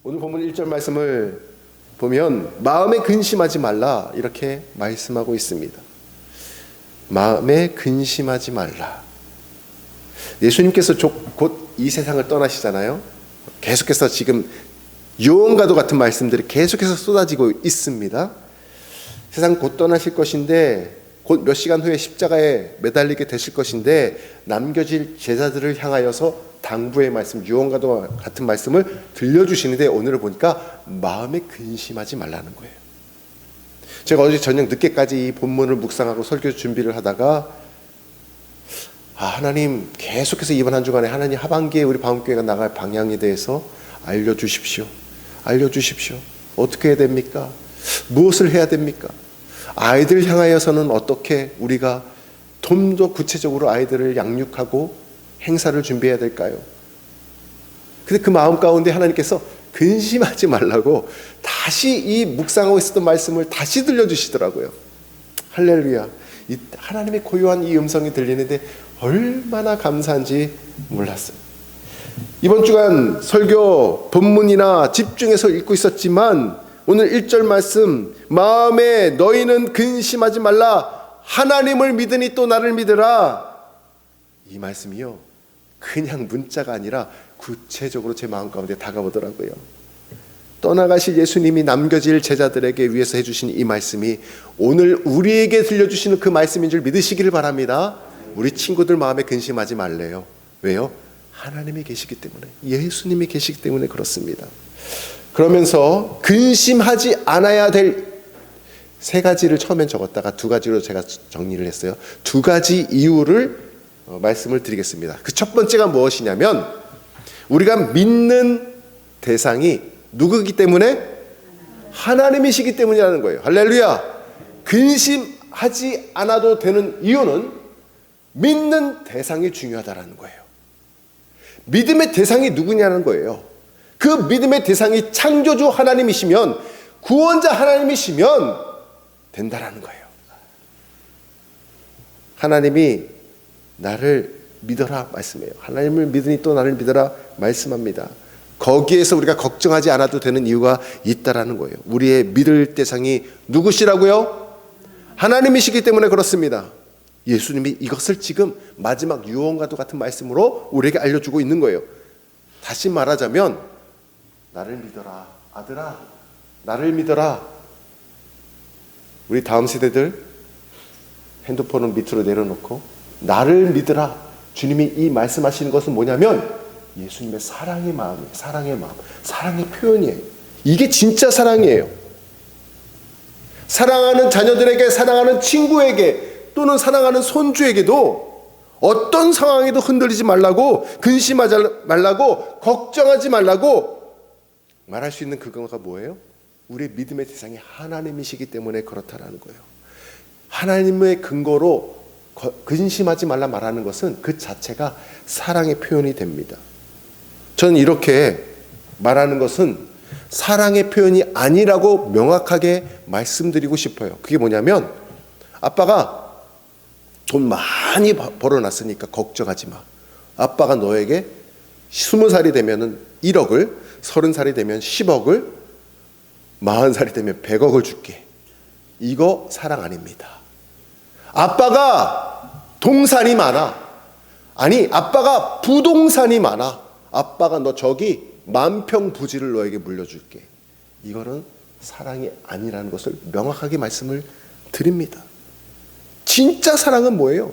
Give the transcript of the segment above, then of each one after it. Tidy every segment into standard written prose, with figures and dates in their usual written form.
오늘 본문 1절 말씀을 보면 마음에 근심하지 말라 이렇게 말씀하고 있습니다. 마음에 근심하지 말라. 예수님께서 곧 이 세상을 떠나시잖아요. 계속해서 지금 유언과도 같은 말씀들이 계속해서 쏟아지고 있습니다. 세상 곧 떠나실 것인데 곧 몇 시간 후에 십자가에 매달리게 되실 것인데 남겨질 제자들을 향하여서 당부의 말씀, 유언과도 같은 말씀을 들려주시는데 오늘을 보니까 마음에 근심하지 말라는 거예요. 제가 어제 저녁 늦게까지 이 본문을 묵상하고 설교 준비를 하다가 하나님 계속해서 이번 한 주간에 하나님 하반기에 우리 방울교회가 나갈 방향에 대해서 알려주십시오. 알려주십시오. 어떻게 해야 됩니까? 무엇을 해야 됩니까? 아이들 향하여서는 어떻게 우리가 좀 더 구체적으로 아이들을 양육하고 행사를 준비해야 될까요? 근데 그 마음 가운데 하나님께서 근심하지 말라고 다시 이 묵상하고 있었던 말씀을 다시 들려주시더라고요. 할렐루야. 이 하나님의 고요한 이 음성이 들리는데 얼마나 감사한지 몰랐어요. 이번 주간 설교 본문이나 집중해서 읽고 있었지만 오늘 1절 말씀 마음에 너희는 근심하지 말라 하나님을 믿으니 또 나를 믿으라. 이 말씀이요 그냥 문자가 아니라 구체적으로 제 마음 가운데 다가오더라고요. 떠나가실 예수님이 남겨질 제자들에게 위해서 해주신 이 말씀이 오늘 우리에게 들려주시는 그 말씀인 줄 믿으시기를 바랍니다. 우리 친구들 마음에 근심하지 말래요. 왜요? 하나님이 계시기 때문에, 예수님이 계시기 때문에 그렇습니다. 그러면서 근심하지 않아야 될 세 가지를 처음엔 적었다가 두 가지로 제가 정리를 했어요. 두 가지 이유를 말씀을 드리겠습니다. 그 첫 번째가 무엇이냐면 우리가 믿는 대상이 누구이기 때문에? 하나님이시기 때문이라는 거예요. 할렐루야. 근심하지 않아도 되는 이유는 믿는 대상이 중요하다는 거예요. 믿음의 대상이 누구냐는 거예요. 그 믿음의 대상이 창조주 하나님이시면, 구원자 하나님이시면 된다라는 거예요. 하나님이 나를 믿어라 말씀해요. 하나님을 믿으니 또 나를 믿어라 말씀합니다. 거기에서 우리가 걱정하지 않아도 되는 이유가 있다라는 거예요. 우리의 믿을 대상이 누구시라고요? 하나님이시기 때문에 그렇습니다. 예수님이 이것을 지금 마지막 유언과도 같은 말씀으로 우리에게 알려주고 있는 거예요. 다시 말하자면 나를 믿어라 아들아, 나를 믿어라. 우리 다음 세대들 핸드폰을 밑으로 내려놓고 나를 믿으라. 주님이 이 말씀하시는 것은 뭐냐면 예수님의 사랑의 마음이에요. 사랑의 마음, 사랑의 표현이에요. 이게 진짜 사랑이에요. 사랑하는 자녀들에게, 사랑하는 친구에게, 또는 사랑하는 손주에게도 어떤 상황에도 흔들리지 말라고, 근심하지 말라고, 걱정하지 말라고 말할 수 있는 그거가 뭐예요? 우리의 믿음의 대상이 하나님이시기 때문에 그렇다라는 거예요. 하나님의 근거로 근심하지 말라 말하는 것은 그 자체가 사랑의 표현이 됩니다. 저는 이렇게 말하는 것은 사랑의 표현이 아니라고 명확하게 말씀드리고 싶어요. 그게 뭐냐면 아빠가 돈 많이 벌어놨으니까 걱정하지 마. 아빠가 너에게 20살이 되면 1억을, 30살이 되면 10억을, 40살이 되면 100억을 줄게. 이거 사랑 아닙니다. 아빠가 동산이 많아. 아니, 아빠가 부동산이 많아. 아빠가 너 저기 만평 부지를 너에게 물려줄게. 이거는 사랑이 아니라는 것을 명확하게 말씀을 드립니다. 진짜 사랑은 뭐예요?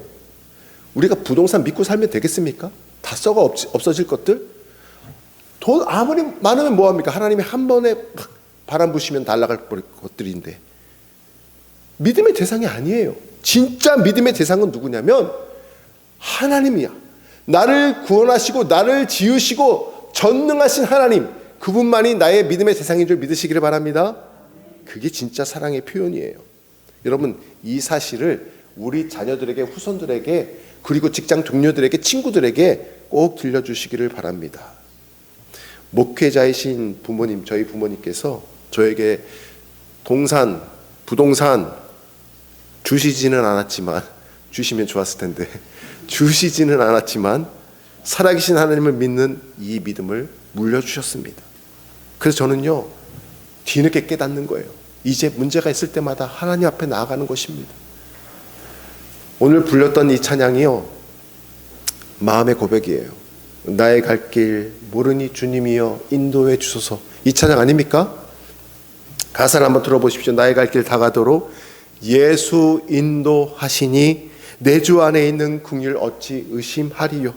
우리가 부동산 믿고 살면 되겠습니까? 다 썩어 없어질 것들? 돈 아무리 많으면 뭐합니까? 하나님이 한 번에 바람 부시면 날아갈 것들인데 믿음의 대상이 아니에요. 진짜 믿음의 대상은 누구냐면 하나님이야. 나를 구원하시고 나를 지으시고 전능하신 하나님, 그분만이 나의 믿음의 대상인 줄 믿으시기를 바랍니다. 그게 진짜 사랑의 표현이에요. 여러분, 이 사실을 우리 자녀들에게, 후손들에게, 그리고 직장 동료들에게, 친구들에게 꼭 들려주시기를 바랍니다. 목회자이신 부모님, 저희 부모님께서 저에게 동산, 부동산 주시지는 않았지만, 주시면 좋았을 텐데 주시지는 않았지만 살아계신 하나님을 믿는 이 믿음을 물려주셨습니다. 그래서 저는요, 뒤늦게 깨닫는 거예요. 이제 문제가 있을 때마다 하나님 앞에 나아가는 것입니다. 오늘 불렸던 이 찬양이요, 마음의 고백이에요. 나의 갈 길 모르니 주님이여 인도해 주소서. 이 찬양 아닙니까? 가사를 한번 들어보십시오. 나의 갈 길 다가도록 예수 인도하시니 내 주 안에 있는 궁일 어찌 의심하리요.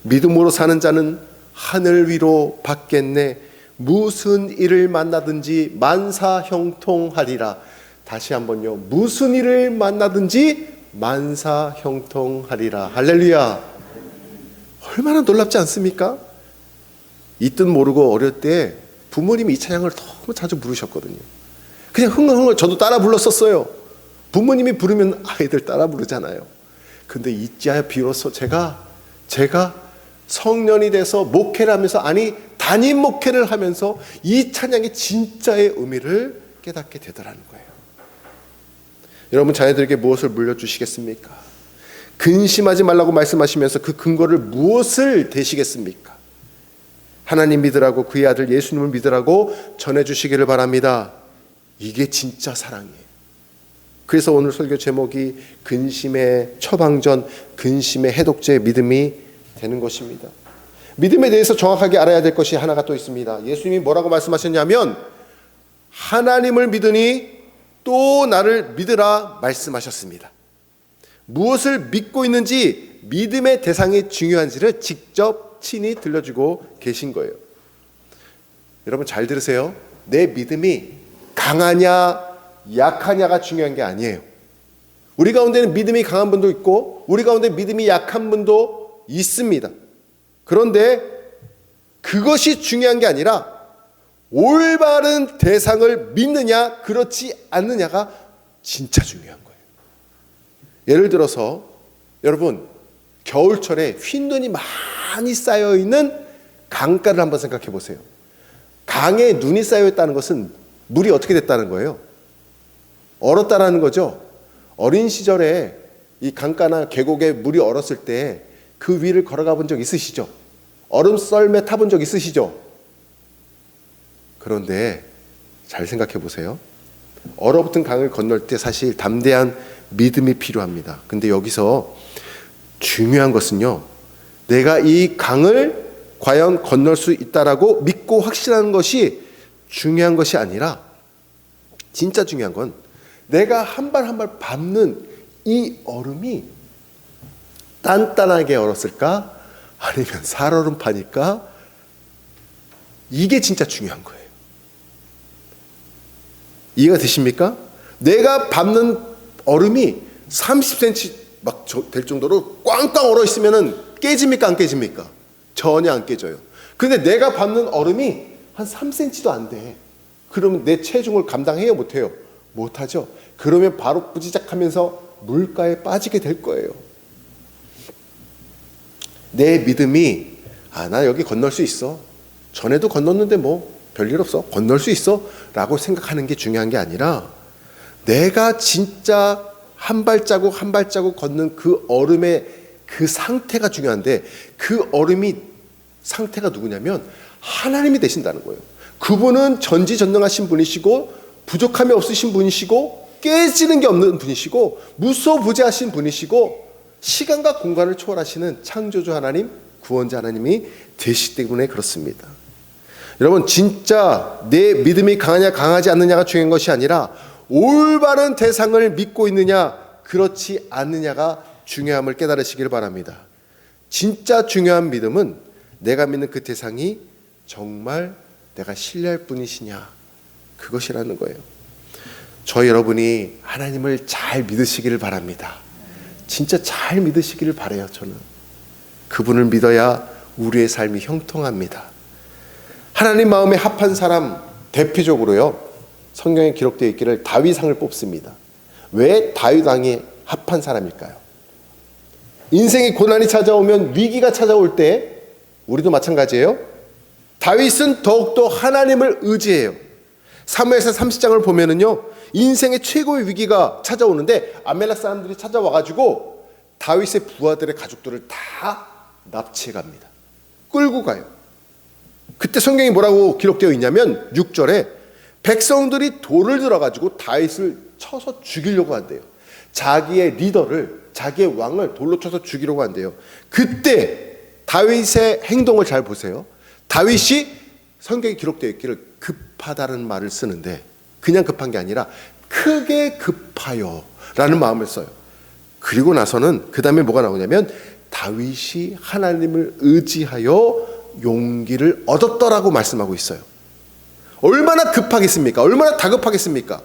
믿음으로 사는 자는 하늘 위로 받겠네. 무슨 일을 만나든지 만사형통하리라. 다시 한번요. 무슨 일을 만나든지 만사형통하리라. 할렐루야. 얼마나 놀랍지 않습니까? 이 뜻 모르고 어릴 때 부모님이 이 찬양을 너무 자주 부르셨거든요. 그냥 흥얼흥얼 저도 따라 불렀었어요. 부모님이 부르면 아이들 따라 부르잖아요. 근데 이제야 비로소 제가 성년이 돼서 목회를 하면서, 아니 담임 목회를 하면서 이 찬양의 진짜의 의미를 깨닫게 되더라는 거예요. 여러분, 자녀들에게 무엇을 물려주시겠습니까? 근심하지 말라고 말씀하시면서 그 근거를 무엇을 대시겠습니까? 하나님 믿으라고, 그의 아들 예수님을 믿으라고 전해주시기를 바랍니다. 이게 진짜 사랑이에요. 그래서 오늘 설교 제목이 근심의 처방전, 근심의 해독제, 믿음이 되는 것입니다. 믿음에 대해서 정확하게 알아야 될 것이 하나가 또 있습니다. 예수님이 뭐라고 말씀하셨냐면, 하나님을 믿으니 또 나를 믿으라 말씀하셨습니다. 무엇을 믿고 있는지, 믿음의 대상이 중요한지를 직접 친히 들려주고 계신 거예요. 여러분 잘 들으세요. 내 믿음이 강하냐 약하냐가 중요한 게 아니에요. 우리 가운데는 믿음이 강한 분도 있고 우리 가운데 믿음이 약한 분도 있습니다. 그런데 그것이 중요한 게 아니라 올바른 대상을 믿느냐 그렇지 않느냐가 진짜 중요한 거예요. 예를 들어서 여러분, 겨울철에 흰 눈이 많이 쌓여있는 강가를 한번 생각해 보세요. 강에 눈이 쌓여있다는 것은 물이 어떻게 됐다는 거예요? 얼었다라는 거죠. 어린 시절에 이 강가나 계곡에 물이 얼었을 때 그 위를 걸어가 본 적 있으시죠? 얼음 썰매 타본 적 있으시죠? 그런데 잘 생각해 보세요. 얼어붙은 강을 건널 때 사실 담대한 믿음이 필요합니다. 근데 여기서 중요한 것은요, 내가 이 강을 과연 건널 수 있다라고 믿고 확신하는 것이 중요한 것이 아니라, 진짜 중요한 건 내가 한 발 한 발 밟는 이 얼음이 단단하게 얼었을까? 아니면 살얼음판일까? 이게 진짜 중요한 거예요. 이해가 되십니까? 내가 밟는 얼음이 30cm 막 될 정도로 꽝꽝 얼어 있으면 깨집니까? 안 깨집니까? 전혀 안 깨져요. 근데 내가 밟는 얼음이 한 3cm도 안 돼. 그러면 내 체중을 감당해요? 못해요? 못하죠. 그러면 바로 뿌지작하면서 물가에 빠지게 될 거예요. 내 믿음이 나 여기 건널 수 있어. 전에도 건넜는데 뭐 별일 없어. 건널 수 있어. 라고 생각하는 게 중요한 게 아니라, 내가 진짜 한 발자국 한 발자국 걷는 그 얼음의 그 상태가 중요한데, 그 얼음이 상태가 누구냐면 하나님이 되신다는 거예요. 그분은 전지전능하신 분이시고 부족함이 없으신 분이시고 깨지는 게 없는 분이시고 무소부재하신 분이시고 시간과 공간을 초월하시는 창조주 하나님, 구원자 하나님이 되시기 때문에 그렇습니다. 여러분, 진짜 내 믿음이 강하냐 강하지 않느냐가 중요한 것이 아니라 올바른 대상을 믿고 있느냐 그렇지 않느냐가 중요함을 깨달으시길 바랍니다. 진짜 중요한 믿음은 내가 믿는 그 대상이 정말 내가 신뢰할 분이시냐, 그것이라는 거예요. 저 여러분이 하나님을 잘 믿으시기를 바랍니다. 진짜 잘 믿으시기를 바라요. 저는 그분을 믿어야 우리의 삶이 형통합니다. 하나님 마음에 합한 사람 대표적으로요, 성경에 기록되어 있기를 다윗왕을 뽑습니다. 왜 다윗왕이 합한 사람일까요? 인생의 고난이 찾아오면, 위기가 찾아올 때 우리도 마찬가지예요. 다윗은 더욱더 하나님을 의지해요. 사무엘상 30장을 보면은요, 인생의 최고의 위기가 찾아오는데 아멜렉 사람들이 찾아와가지고 다윗의 부하들의 가족들을 다 납치해 갑니다. 끌고 가요. 그때 성경이 뭐라고 기록되어 있냐면 6절에 백성들이 돌을 들어가지고 다윗을 쳐서 죽이려고 한대요. 자기의 리더를, 자기의 왕을 돌로 쳐서 죽이려고 한대요. 그때 다윗의 행동을 잘 보세요. 다윗이 성경에 기록되어 있기를 급하다는 말을 쓰는데 그냥 급한 게 아니라 크게 급하여 라는 마음을 써요. 그리고 나서는 그 다음에 뭐가 나오냐면 다윗이 하나님을 의지하여 용기를 얻었더라고 말씀하고 있어요. 얼마나 급하겠습니까? 얼마나 다급하겠습니까?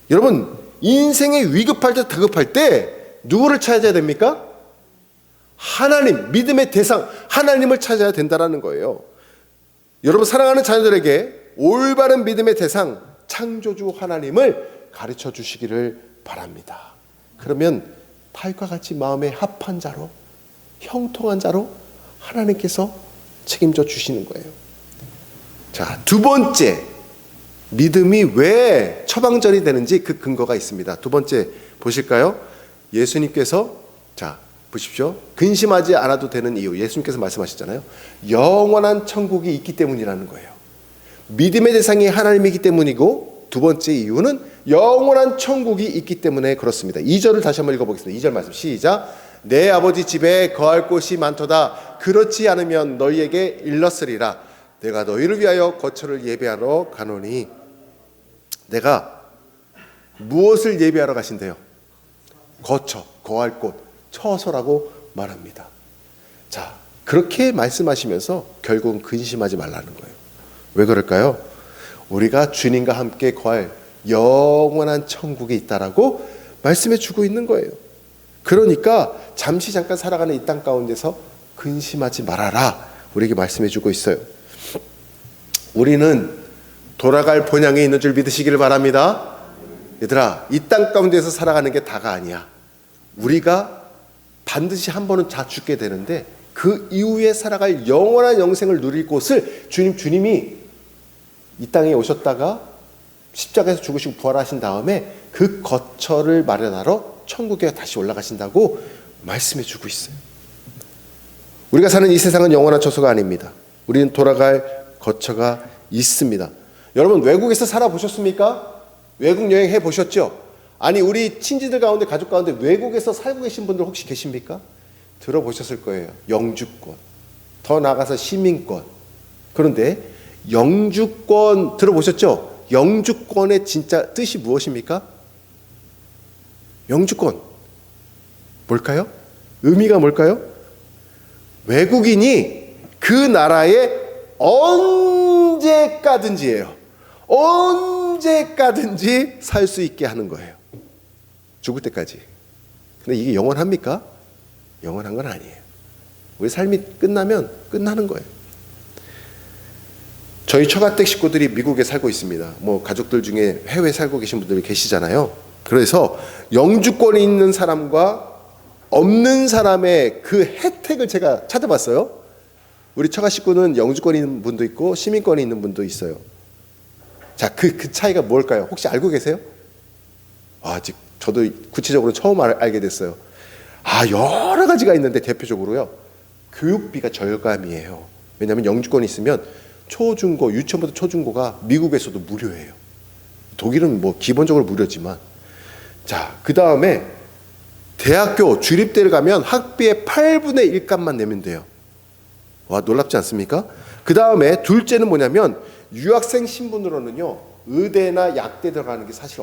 여러분, 인생에 위급할 때, 다급할 때 누구를 찾아야 됩니까? 하나님, 믿음의 대상 하나님을 찾아야 된다는 거예요. 여러분, 사랑하는 자녀들에게 올바른 믿음의 대상 창조주 하나님을 가르쳐 주시기를 바랍니다. 그러면 다윗과 같이 마음에 합한 자로, 형통한 자로 하나님께서 책임져 주시는 거예요. 자, 두 번째, 믿음이 왜 처방전이 되는지 그 근거가 있습니다. 두 번째 보실까요? 예수님께서, 자 보십시오. 근심하지 않아도 되는 이유, 예수님께서 말씀하셨잖아요. 영원한 천국이 있기 때문이라는 거예요. 믿음의 대상이 하나님이기 때문이고, 두 번째 이유는 영원한 천국이 있기 때문에 그렇습니다. 2절을 다시 한번 읽어보겠습니다. 2절 말씀 시작. 내 아버지 집에 거할 곳이 많도다. 그렇지 않으면 너희에게 일렀으리라. 내가 너희를 위하여 거처를 예배하러 가노니. 내가 무엇을 예배하러 가신대요? 거처, 거할 곳, 처소라고 말합니다. 자, 그렇게 말씀하시면서 결국은 근심하지 말라는 거예요. 왜 그럴까요? 우리가 주님과 함께 거할 영원한 천국이 있다라고 말씀해 주고 있는 거예요. 그러니까 잠시 잠깐 살아가는 이 땅 가운데서 근심하지 말아라, 우리에게 말씀해 주고 있어요. 우리는 돌아갈 본향에 있는 줄 믿으시기를 바랍니다. 얘들아, 이 땅 가운데서 살아가는 게 다가 아니야. 우리가 반드시 한 번은 다 죽게 되는데 그 이후에 살아갈 영원한 영생을 누릴 곳을 주님이 이 땅에 오셨다가 십자가에서 죽으시고 부활하신 다음에 그 거처를 마련하러 천국에 다시 올라가신다고 말씀해 주고 있어요. 우리가 사는 이 세상은 영원한 처소가 아닙니다. 우리는 돌아갈 거처가 있습니다. 여러분, 외국에서 살아보셨습니까? 외국 여행 해보셨죠? 아니, 우리 친지들 가운데, 가족 가운데 외국에서 살고 계신 분들 혹시 계십니까? 들어보셨을 거예요. 영주권, 더 나아가서 시민권. 그런데 영주권 들어보셨죠? 영주권의 진짜 뜻이 무엇입니까? 영주권 뭘까요? 의미가 뭘까요? 외국인이 그 나라에 언제까든지예요. 언제까든지 살 수 있게 하는 거예요. 죽을 때까지. 근데 이게 영원합니까? 영원한 건 아니에요. 우리 삶이 끝나면 끝나는 거예요. 저희 처가댁 식구들이 미국에 살고 있습니다. 뭐 가족들 중에 해외에 살고 계신 분들이 계시잖아요. 그래서 영주권이 있는 사람과 없는 사람의 그 혜택을 제가 찾아봤어요. 우리 처가 식구는 영주권이 있는 분도 있고 시민권이 있는 분도 있어요. 자, 그 차이가 뭘까요? 혹시 알고 계세요? 아직 저도 구체적으로 처음 알게 됐어요. 여러 가지가 있는데 대표적으로요, 교육비가 절감이에요. 왜냐하면 영주권이 있으면 초중고, 유치원부터 초중고가 미국에서도 무료예요. 독일은 뭐 기본적으로 무료지만. 자, 그 다음에 대학교 주립대를 가면 학비의 8분의 1값만 내면 돼요. 와, 놀랍지 않습니까? 그 다음에 둘째는 뭐냐면 유학생 신분으로는요, 의대나 약대 들어가는 게 사실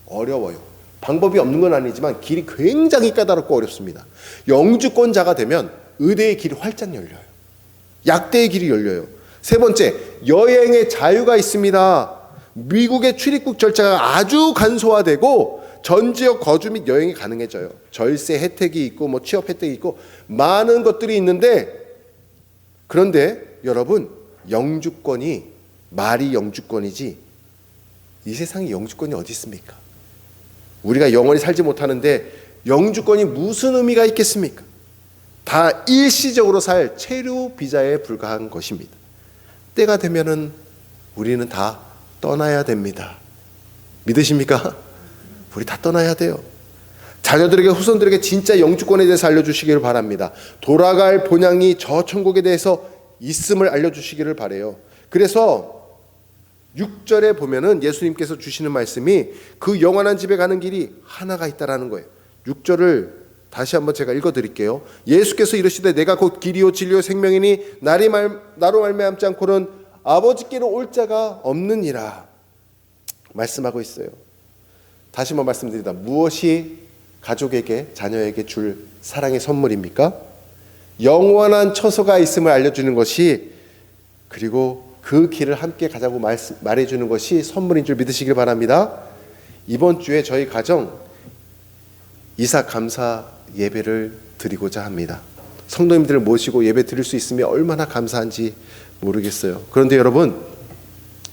어려워요. 방법이 없는 건 아니지만 길이 굉장히 까다롭고 어렵습니다. 영주권자가 되면 의대의 길이 활짝 열려요. 약대의 길이 열려요. 세 번째, 여행의 자유가 있습니다. 미국의 출입국 절차가 아주 간소화되고 전 지역 거주 및 여행이 가능해져요. 절세 혜택이 있고 뭐 취업 혜택이 있고 많은 것들이 있는데, 그런데 여러분, 영주권이 말이 영주권이지 이 세상에 영주권이 어디 있습니까? 우리가 영원히 살지 못하는데 영주권이 무슨 의미가 있겠습니까? 다 일시적으로 살 체류 비자에 불과한 것입니다. 때가 되면은 우리는 다 떠나야 됩니다. 믿으십니까? 우리 다 떠나야 돼요. 자녀들에게, 후손들에게 진짜 영주권에 대해서 알려주시기를 바랍니다. 돌아갈 본향이 저 천국에 대해서 있음을 알려주시기를 바라요. 그래서 6절에 보면은 예수님께서 주시는 말씀이 그 영원한 집에 가는 길이 하나가 있다라는 거예요. 6절을 다시 한번 제가 읽어드릴게요. 예수께서 이르시되 내가 곧 길이요 진리요 생명이니 나로 말미암지 않고는 아버지께로 올 자가 없느니라 말씀하고 있어요. 다시 한번 말씀드립니다. 무엇이 가족에게 자녀에게 줄 사랑의 선물입니까? 영원한 처소가 있음을 알려주는 것이, 그리고 그 길을 함께 가자고 말해주는 것이 선물인 줄 믿으시길 바랍니다. 이번 주에 저희 가정 이사 감사 예배를 드리고자 합니다. 성도님들을 모시고 예배 드릴 수 있으면 얼마나 감사한지 모르겠어요. 그런데 여러분,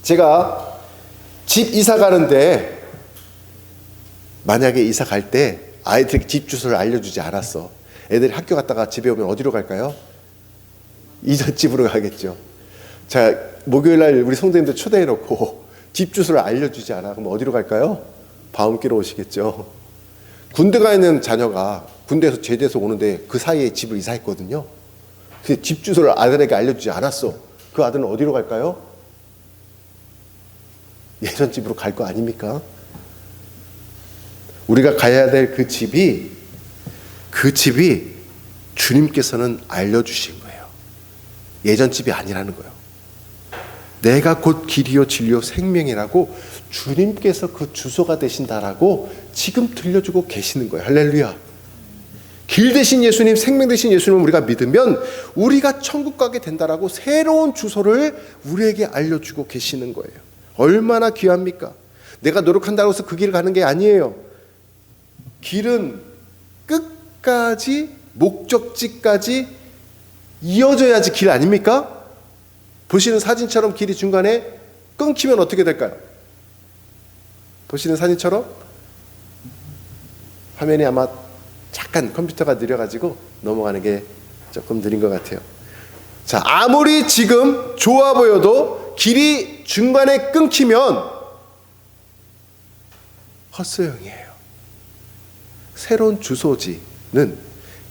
제가 집 이사 가는데 만약에 이사 갈 때 아이들에게 집 주소를 알려주지 않았어. 애들이 학교 갔다가 집에 오면 어디로 갈까요? 이전 집으로 가겠죠. 자, 목요일날 우리 성도님들 초대해놓고 집 주소를 알려주지 않아. 그럼 어디로 갈까요? 밤길로 오시겠죠. 군대 가 있는 자녀가 군대에서 제대해서 오는데 그 사이에 집을 이사했거든요. 근데 집 주소를 아들에게 알려주지 않았어. 그 아들은 어디로 갈까요? 예전 집으로 갈 거 아닙니까? 우리가 가야 될 그 집이 주님께서는 알려주신 거예요. 예전 집이 아니라는 거예요. 내가 곧 길이요 진리요 생명이라고 주님께서 그 주소가 되신다라고 지금 들려주고 계시는 거예요. 할렐루야. 길 되신 예수님, 생명 되신 예수님을 우리가 믿으면 우리가 천국 가게 된다라고 새로운 주소를 우리에게 알려주고 계시는 거예요. 얼마나 귀합니까? 내가 노력한다고 해서 그 길을 가는 게 아니에요. 길은 끝까지 목적지까지 이어져야지 길 아닙니까? 보시는 사진처럼 길이 중간에 끊기면 어떻게 될까요? 보시는 사진처럼 화면이 아마 잠깐 컴퓨터가 느려가지고 넘어가는 게 조금 느린 것 같아요. 자, 아무리 지금 좋아 보여도 길이 중간에 끊기면 헛소용이에요. 새로운 주소지는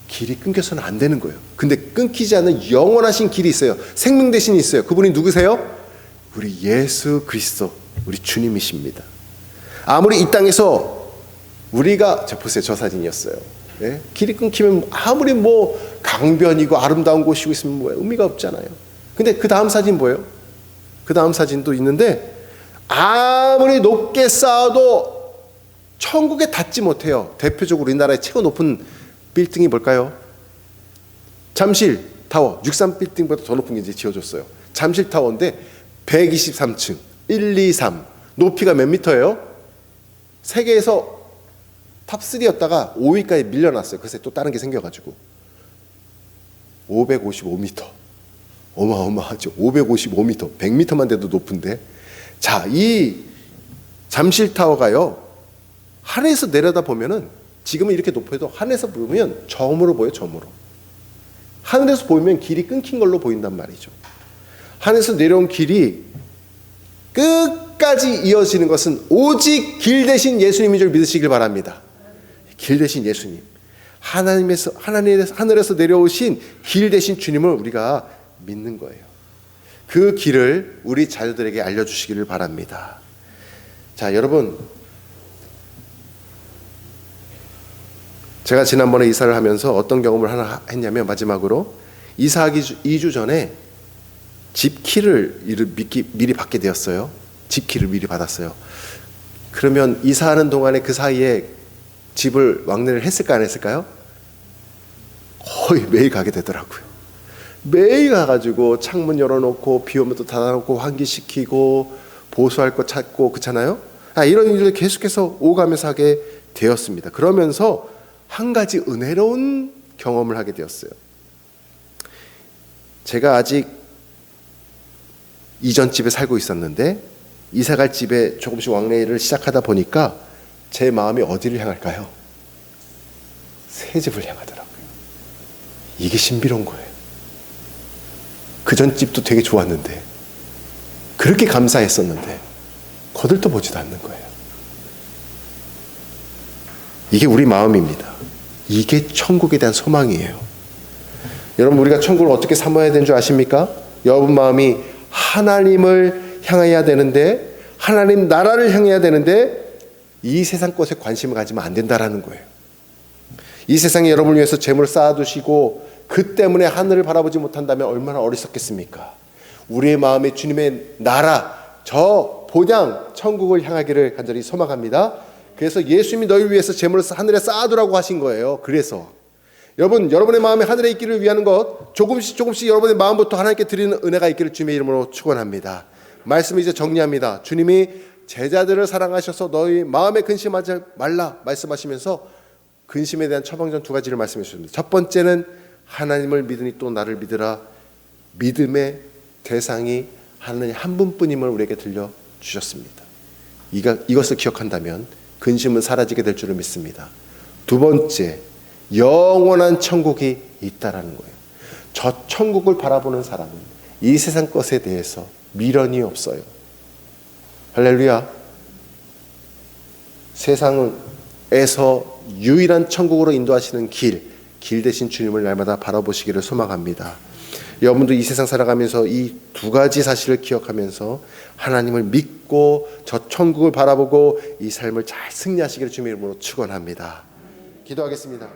길이 끊겨서는 안 되는 거예요. 근데 끊기지 않는 영원하신 길이 있어요. 생명 대신이 있어요. 그분이 누구세요? 우리 예수 그리스도, 우리 주님이십니다. 아무리 이 땅에서 우리가, 보세요, 저 사진이었어요. 네? 길이 끊기면 아무리 뭐 강변이고 아름다운 곳이고 있으면 뭐 의미가 없잖아요. 근데 그 다음 사진 뭐예요? 그 다음 사진도 있는데 아무리 높게 쌓아도 천국에 닿지 못해요. 대표적으로 우리나라의 최고 높은 빌딩이 뭘까요? 잠실타워. 63빌딩보다 더 높은 게 이제 지어졌어요. 잠실타워인데 123층 1, 2, 3 높이가 몇 미터예요? 세계에서 탑3였다가 5위까지 밀려났어요. 그래서 또 다른 게 생겨가지고 555m. 어마어마하죠. 555m 100m만 돼도 높은데, 자, 이 잠실타워가요 하늘에서 내려다 보면은 지금은 이렇게 높아도 하늘에서 보면 점으로 보여요. 점으로. 하늘에서 보이면 길이 끊긴 걸로 보인단 말이죠. 하늘에서 내려온 길이 끝까지 이어지는 것은 오직 길 대신 예수님인 줄 믿으시길 바랍니다. 길 대신 예수님, 하늘에서 내려오신 길 대신 주님을 우리가 믿는 거예요. 그 길을 우리 자녀들에게 알려주시기를 바랍니다. 자, 여러분, 제가 지난번에 이사를 하면서 어떤 경험을 하나 했냐면, 마지막으로 이사하기 2주 전에 집 키를 미리 받게 되었어요. 집 키를 미리 받았어요. 그러면 이사하는 동안에 그 사이에 집을 왕래를 했을까 안 했을까요? 거의 매일 가게 되더라고요. 매일 가가지고 창문 열어놓고 비 오면 또 닫아놓고 환기시키고 보수할 거 찾고, 그렇잖아요. 이런 일을 계속해서 오가면서 하게 되었습니다. 그러면서 한 가지 은혜로운 경험을 하게 되었어요. 제가 아직 이전 집에 살고 있었는데 이사갈 집에 조금씩 왕래를 시작하다 보니까 제 마음이 어디를 향할까요? 새 집을 향하더라고요. 이게 신비로운 거예요. 그 전 집도 되게 좋았는데, 그렇게 감사했었는데 거들떠 보지도 않는 거예요. 이게 우리 마음입니다. 이게 천국에 대한 소망이에요. 여러분, 우리가 천국을 어떻게 삼아야 되는 줄 아십니까? 여러분 마음이 하나님을 향해야 되는데, 하나님 나라를 향해야 되는데 이 세상 것에 관심을 가지면 안 된다라는 거예요. 이 세상에 여러분을 위해서 재물을 쌓아두시고 그 때문에 하늘을 바라보지 못한다면 얼마나 어리석겠습니까? 우리의 마음이 주님의 나라, 저 본향 천국을 향하기를 간절히 소망합니다. 그래서 예수님이 너희를 위해서 재물을 하늘에 쌓아두라고 하신 거예요. 그래서 여러분의 마음에 하늘에 있기를 위하는 것, 조금씩 여러분의 마음부터 하나님께 드리는 은혜가 있기를 주님의 이름으로 축원합니다. 말씀을 이제 정리합니다. 주님이 제자들을 사랑하셔서 너희 마음에 근심하지 말라 말씀하시면서 근심에 대한 처방전 두 가지를 말씀해 주셨습니다. 첫 번째는 하나님을 믿으니 또 나를 믿으라. 믿음의 대상이 하나님 한 분뿐임을 우리에게 들려주셨습니다. 이것을 기억한다면 근심은 사라지게 될 줄을 믿습니다. 두 번째, 영원한 천국이 있다라는 거예요. 저 천국을 바라보는 사람은 이 세상 것에 대해서 미련이 없어요. 할렐루야. 세상에서 유일한 천국으로 인도하시는 길 대신 주님을 날마다 바라보시기를 소망합니다. 여러분도 이 세상 살아가면서 이 두 가지 사실을 기억하면서 하나님을 믿고 저 천국을 바라보고 이 삶을 잘 승리하시기를 주님의 이름으로 축원합니다. 기도하겠습니다.